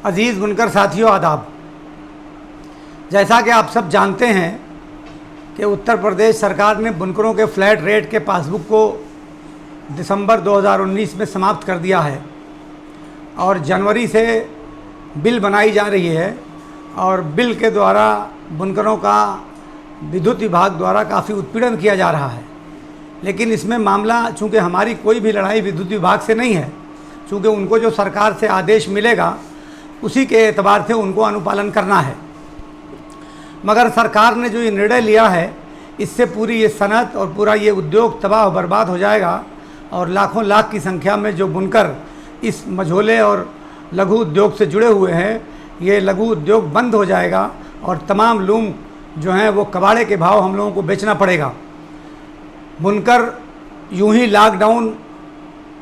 अजीज़ बुनकर साथियों, आदाब। जैसा कि आप सब जानते हैं कि उत्तर प्रदेश सरकार ने बुनकरों के फ्लैट रेट के पासबुक को दिसंबर 2019 में समाप्त कर दिया है और जनवरी से बिल बनाई जा रही है और बिल के द्वारा बुनकरों का विद्युत विभाग द्वारा काफ़ी उत्पीड़न किया जा रहा है। लेकिन इसमें मामला, चूँकि हमारी कोई भी लड़ाई विद्युत विभाग से नहीं है, चूँकि उनको जो सरकार से आदेश मिलेगा उसी के एतबार से उनको अनुपालन करना है। मगर सरकार ने जो ये निर्णय लिया है, इससे पूरी ये सनत और पूरा ये उद्योग तबाह और बर्बाद हो जाएगा और लाखों लाख की संख्या में जो बुनकर इस मझोले और लघु उद्योग से जुड़े हुए हैं, ये लघु उद्योग बंद हो जाएगा और तमाम लूम जो हैं वो कबाड़े के भाव हम लोगों को बेचना पड़ेगा। बुनकर यूं ही लॉकडाउन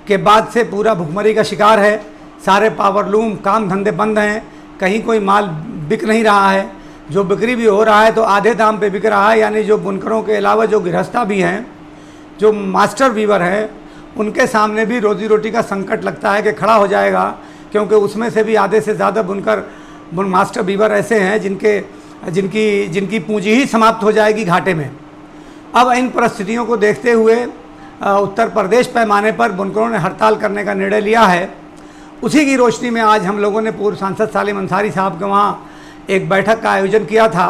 के बाद से पूरा भुखमरी का शिकार है। सारे पावर लूम काम धंधे बंद हैं, कहीं कोई माल बिक नहीं रहा है। जो बिक्री भी हो रहा है तो आधे दाम पे बिक रहा है। यानी जो बुनकरों के अलावा जो गृहस्था भी हैं, जो मास्टर वीवर हैं, उनके सामने भी रोज़ी रोटी का संकट लगता है कि खड़ा हो जाएगा, क्योंकि उसमें से भी आधे से ज़्यादा मास्टर वीवर ऐसे हैं जिनकी पूंजी ही समाप्त हो जाएगी घाटे में। अब इन परिस्थितियों को देखते हुए उत्तर प्रदेश पैमाने पर बुनकरों ने हड़ताल करने का निर्णय लिया है। उसी की रोशनी में आज हम लोगों ने पूर्व सांसद सालिम अंसारी साहब के वहाँ एक बैठक का आयोजन किया था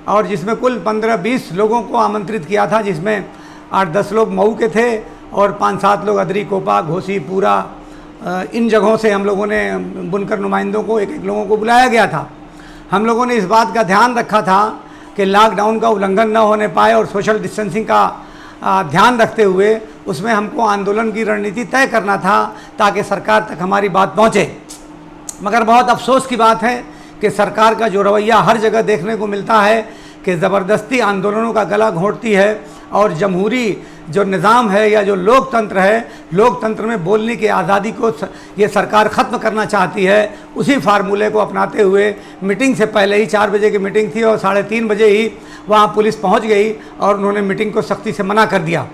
और जिसमें कुल 15-20 लोगों को आमंत्रित किया था, जिसमें 8-10 लोग मऊ के थे और 5-7 लोग अदरी, कोपा, घोसी, पूरा, इन जगहों से हम लोगों ने बुनकर नुमाइंदों को एक लोगों को बुलाया गया था। हम लोगों ने इस बात का ध्यान रखा था कि लॉकडाउन का उल्लंघन न होने पाए और सोशल डिस्टेंसिंग का ध्यान रखते हुए उसमें हमको आंदोलन की रणनीति तय करना था ताकि सरकार तक हमारी बात पहुँचे। मगर बहुत अफसोस की बात है कि सरकार का जो रवैया हर जगह देखने को मिलता है कि ज़बरदस्ती आंदोलनों का गला घोंटती है और जमहूरी जो निज़ाम है या जो लोकतंत्र है, लोकतंत्र में बोलने की आज़ादी को ये सरकार ख़त्म करना चाहती है। उसी फार्मूले को अपनाते हुए मीटिंग से पहले ही 4 बजे की मीटिंग थी और 3:30 बजे ही वहाँ पुलिस पहुँच गई और उन्होंने मीटिंग को सख्ती से मना कर दिया।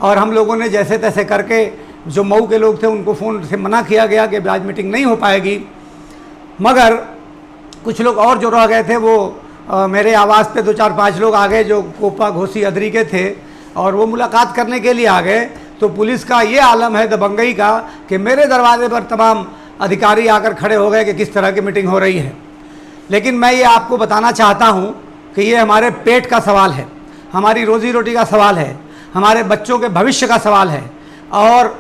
और हम लोगों ने जैसे तैसे करके, जो मऊ के लोग थे उनको फ़ोन से मना किया गया कि आज मीटिंग नहीं हो पाएगी। मगर कुछ लोग और जो रह गए थे वो मेरे आवाज़ पे 2-4-5 लोग आ गए जो कोपा, घोसी, अदरी के थे और वो मुलाकात करने के लिए आ गए। तो पुलिस का ये आलम है दबंगई का कि मेरे दरवाजे पर तमाम अधिकारी आकर खड़े हो गए कि किस तरह की मीटिंग हो रही है। लेकिन मैं ये आपको बताना चाहता हूँ कि ये हमारे पेट का सवाल है, हमारी रोज़ी रोटी का सवाल है, हमारे बच्चों के भविष्य का सवाल है और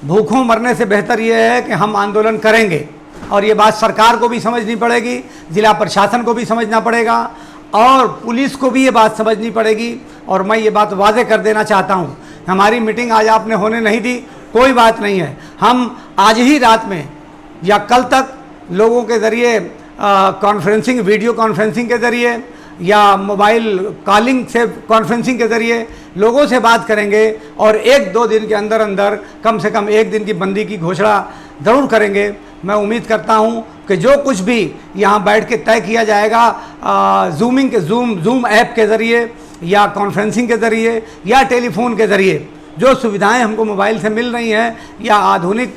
भूखों मरने से बेहतर ये है कि हम आंदोलन करेंगे। और ये बात सरकार को भी समझनी पड़ेगी, ज़िला प्रशासन को भी समझना पड़ेगा और पुलिस को भी ये बात समझनी पड़ेगी। और मैं ये बात वाज़े कर देना चाहता हूँ, हमारी मीटिंग आज आपने होने नहीं दी, कोई बात नहीं है। हम आज ही रात में या कल तक लोगों के ज़रिए कॉन्फ्रेंसिंग, वीडियो कॉन्फ्रेंसिंग के ज़रिए या मोबाइल कॉलिंग से कॉन्फ्रेंसिंग के ज़रिए लोगों से बात करेंगे और 1-2 दिन के अंदर अंदर कम से कम 1 दिन की बंदी की घोषणा ज़रूर करेंगे। मैं उम्मीद करता हूं कि जो कुछ भी यहां बैठ के तय किया जाएगा ज़ूम ऐप के ज़रिए या कॉन्फ्रेंसिंग के ज़रिए या टेलीफोन के ज़रिए, जो सुविधाएं हमको मोबाइल से मिल रही हैं या आधुनिक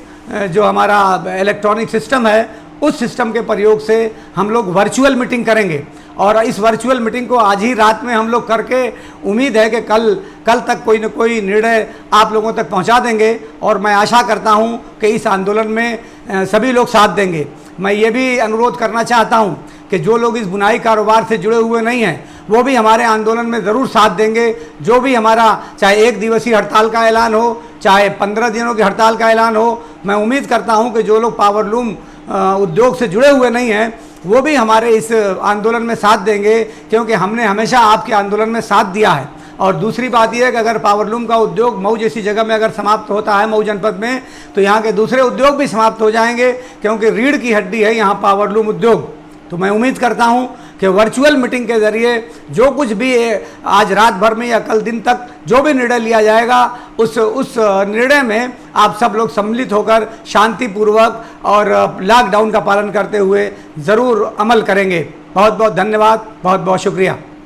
जो हमारा इलेक्ट्रॉनिक सिस्टम है, उस सिस्टम के प्रयोग से हम लोग वर्चुअल मीटिंग करेंगे। और इस वर्चुअल मीटिंग को आज ही रात में हम लोग करके उम्मीद है कि कल तक कोई न कोई निर्णय आप लोगों तक पहुंचा देंगे और मैं आशा करता हूं कि इस आंदोलन में सभी लोग साथ देंगे। मैं ये भी अनुरोध करना चाहता हूं कि जो लोग इस बुनाई कारोबार से जुड़े हुए नहीं हैं वो भी हमारे आंदोलन में ज़रूर साथ देंगे। जो भी हमारा, चाहे 1 दिवसीय हड़ताल का ऐलान हो, चाहे 15 दिनों की हड़ताल का ऐलान हो, मैं उम्मीद करता हूँ कि जो लोग पावर लूम उद्योग से जुड़े हुए नहीं हैं वो भी हमारे इस आंदोलन में साथ देंगे, क्योंकि हमने हमेशा आपके आंदोलन में साथ दिया है। और दूसरी बात यह है कि अगर पावरलूम का उद्योग मऊ जैसी जगह में अगर समाप्त होता है, मऊ जनपद में, तो यहाँ के दूसरे उद्योग भी समाप्त हो जाएंगे, क्योंकि रीढ़ की हड्डी है यहाँ पावरलूम उद्योग। तो मैं उम्मीद करता हूँ कि वर्चुअल मीटिंग के ज़रिए जो कुछ भी आज रात भर में या कल दिन तक जो भी निर्णय लिया जाएगा, उस निर्णय में आप सब लोग सम्मिलित होकर शांतिपूर्वक और लॉकडाउन का पालन करते हुए ज़रूर अमल करेंगे। बहुत बहुत धन्यवाद, बहुत बहुत शुक्रिया।